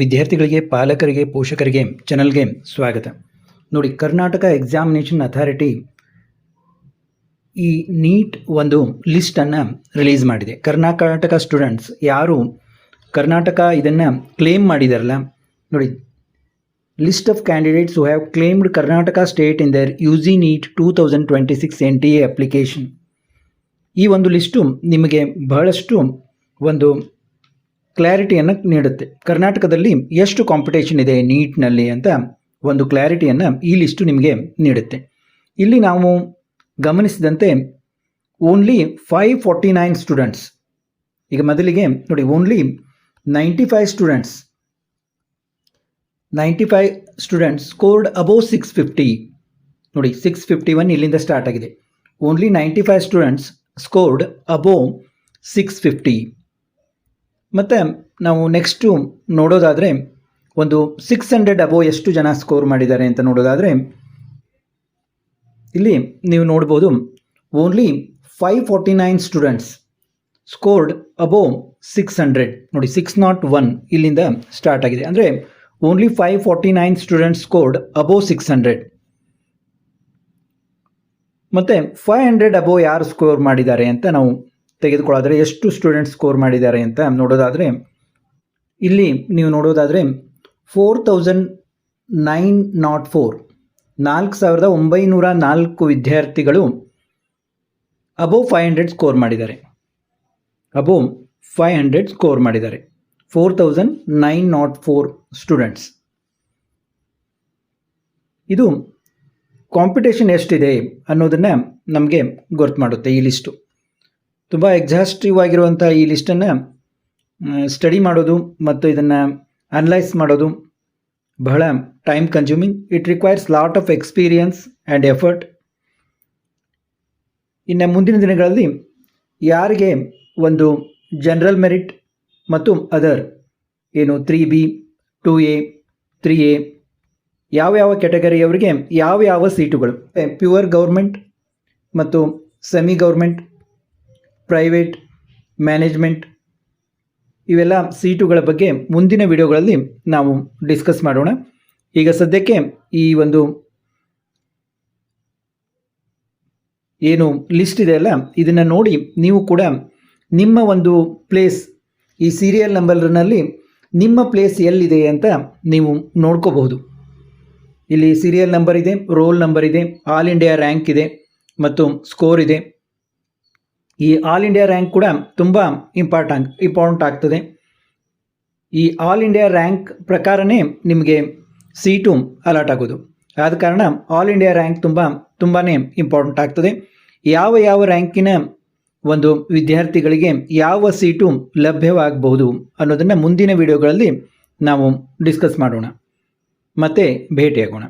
ವಿದ್ಯಾರ್ಥಿಗಳಿಗೆ, ಪಾಲಕರಿಗೆ, ಪೋಷಕರಿಗೆ ಚಾನಲ್ಗೆ ಸ್ವಾಗತ. ನೋಡಿ, ಕರ್ನಾಟಕ ಎಕ್ಸಾಮಿನೇಷನ್ ಅಥಾರಿಟಿ ಈ ನೀಟ್ ಒಂದು ಲಿಸ್ಟನ್ನು ರಿಲೀಸ್ ಮಾಡಿದೆ. ಕರ್ನಾಟಕ ಸ್ಟೂಡೆಂಟ್ಸ್ ಯಾರು ಕರ್ನಾಟಕ ಇದನ್ನು ಕ್ಲೇಮ್ ಮಾಡಿದಾರಲ್ಲ, ನೋಡಿ, list of candidates who have claimed Karnataka state in their UG NEET 2026 NTA application. ಈ ಒಂದು ಲಿಸ್ಟು ನಿಮಗೆ ಬಹಳಷ್ಟು ಒಂದು ಕ್ಲಾರಿಟಿಯನ್ನು ನೀಡುತ್ತೆ. ಕರ್ನಾಟಕದಲ್ಲಿ ಎಷ್ಟು ಕಾಂಪಿಟೇಷನ್ ಇದೆ ನೀಟ್ನಲ್ಲಿ ಅಂತ ಒಂದು ಕ್ಲಾರಿಟಿಯನ್ನು ಈ ಲಿಸ್ಟು ನಿಮಗೆ ನೀಡುತ್ತೆ. ಇಲ್ಲಿ ನಾವು ಗಮನಿಸಿದಂತೆ ಓನ್ಲಿ 549 ಸ್ಟೂಡೆಂಟ್ಸ್, ಈಗ ಮೊದಲಿಗೆ ನೋಡಿ, ಓನ್ಲಿ 95 ಸ್ಟೂಡೆಂಟ್ಸ್ ಸ್ಕೋರ್ಡ್ ಅಬೋವ್ 650. ನೋಡಿ, 651 ಇಲ್ಲಿಂದ ಸ್ಟಾರ್ಟ್ ಆಗಿದೆ. Only 95 students scored above 650. ಮತ್ತು ನಾವು ನೆಕ್ಸ್ಟು ನೋಡೋದಾದರೆ ಒಂದು 600 ಅಬೋವ್ ಎಷ್ಟು ಜನ ಸ್ಕೋರ್ ಮಾಡಿದ್ದಾರೆ ಅಂತ ನೋಡೋದಾದರೆ ಇಲ್ಲಿ ನೀವು ನೋಡ್ಬೋದು, ಓನ್ಲಿ 549 ಸ್ಟೂಡೆಂಟ್ಸ್ ಸ್ಕೋರ್ಡ್ ಅಬೋವ್ 600. ನೋಡಿ, 601 ಇಲ್ಲಿಂದ ಸ್ಟಾರ್ಟ್ ಆಗಿದೆ. ಅಂದರೆ ಓನ್ಲಿ 549 ಸ್ಟೂಡೆಂಟ್ಸ್ ಸ್ಕೋರ್ಡ್ ಅಬೋವ್ 600. ಮತ್ತು 500 ಅಬೋವ್ ಯಾರು ಸ್ಕೋರ್ ಮಾಡಿದ್ದಾರೆ ಅಂತ ನಾವು ತೆಗೆದುಕೊಳ್ಳೋದ್ರೆ ಎಷ್ಟು ಸ್ಟೂಡೆಂಟ್ಸ್ ಸ್ಕೋರ್ ಮಾಡಿದ್ದಾರೆ ಅಂತ ನೋಡೋದಾದರೆ ಇಲ್ಲಿ ನೀವು ನೋಡೋದಾದರೆ 4904 4904 ವಿದ್ಯಾರ್ಥಿಗಳು ಅಬೋವ್ 500 ಸ್ಕೋರ್ ಮಾಡಿದ್ದಾರೆ. ಅಬೋವ್ 500 ಸ್ಕೋರ್ ಮಾಡಿದ್ದಾರೆ 4904 ಸ್ಟೂಡೆಂಟ್ಸ್. ಇದು ಕಾಂಪಿಟೇಷನ್ ಎಷ್ಟಿದೆ ಅನ್ನೋದನ್ನು ನಮಗೆ ಗೊತ್ತು ಮಾಡುತ್ತೆ ಈ ಲಿಸ್ಟು. ತುಂಬ ಎಕ್ಸಾಸ್ಟಿವ್ ಆಗಿರುವಂಥ ಈ ಲಿಸ್ಟನ್ನು ಸ್ಟಡಿ ಮಾಡೋದು ಮತ್ತು ಇದನ್ನು ಅನಲೈಸ್ ಮಾಡೋದು ಬಹಳ time consuming. It requires lot of experience and effort. ಇನ್ನು ಮುಂದಿನ ದಿನಗಳಲ್ಲಿ ಯಾರಿಗೆ ಒಂದು ಜನರಲ್ ಮೆರಿಟ್ ಮತ್ತು ಅದರ್ ಏನು 3B 2A 3A ಯಾವ ಕ್ಯಾಟಗರಿಯವರಿಗೆ ಯಾವ ಸೀಟುಗಳು, ಪ್ಯೂರ್ ಗೌರ್ಮೆಂಟ್ ಮತ್ತು ಸೆಮಿ ಗೌರ್ಮೆಂಟ್, ಪ್ರೈವೇಟ್, ಮ್ಯಾನೇಜ್ಮೆಂಟ್, ಇವೆಲ್ಲ ಸೀಟುಗಳ ಬಗ್ಗೆ ಮುಂದಿನ ವಿಡಿಯೋಗಳಲ್ಲಿ ನಾವು ಡಿಸ್ಕಸ್ ಮಾಡೋಣ. ಈಗ ಸದ್ಯಕ್ಕೆ ಈ ಒಂದು ಏನು ಲಿಸ್ಟ್ ಇದೆ ಅಲ್ಲ, ಇದನ್ನು ನೋಡಿ ನೀವು ಕೂಡ ನಿಮ್ಮ ಒಂದು ಪ್ಲೇಸ್ ಈ ಸೀರಿಯಲ್ ನಂಬರ್ನಲ್ಲಿ ನಿಮ್ಮ ಪ್ಲೇಸ್ ಎಲ್ಲಿದೆ ಅಂತ ನೀವು ನೋಡ್ಕೋಬಹುದು. ಇಲ್ಲಿ ಸೀರಿಯಲ್ ನಂಬರ್ ಇದೆ, ರೋಲ್ ನಂಬರ್ ಇದೆ, ಆಲ್ ಇಂಡಿಯಾ ರ್ಯಾಂಕ್ ಇದೆ ಮತ್ತು ಸ್ಕೋರ್ ಇದೆ. ಈ ಆಲ್ ಇಂಡಿಯಾ ರ್ಯಾಂಕ್ ಕೂಡ ತುಂಬ ಇಂಪಾರ್ಟೆಂಟ್ ಆಗ್ತದೆ. ಈ ಆಲ್ ಇಂಡಿಯಾ ರ್ಯಾಂಕ್ ಪ್ರಕಾರನೇ ನಿಮಗೆ ಸೀಟು ಅಲಾಟ್ ಆಗೋದು. ಆದ ಕಾರಣ ಆಲ್ ಇಂಡಿಯಾ ರ್ಯಾಂಕ್ ತುಂಬಾ ಇಂಪಾರ್ಟೆಂಟ್ ಆಗ್ತದೆ. ಯಾವ ರ್ಯಾಂಕಿನ ಒಂದು ವಿದ್ಯಾರ್ಥಿಗಳಿಗೆ ಯಾವ ಸೀಟು ಲಭ್ಯವಾಗಬಹುದು ಅನ್ನೋದನ್ನು ಮುಂದಿನ ವಿಡಿಯೋಗಳಲ್ಲಿ ನಾವು ಡಿಸ್ಕಸ್ ಮಾಡೋಣ. ಮತ್ತೆ ಭೇಟಿಯಾಗೋಣ.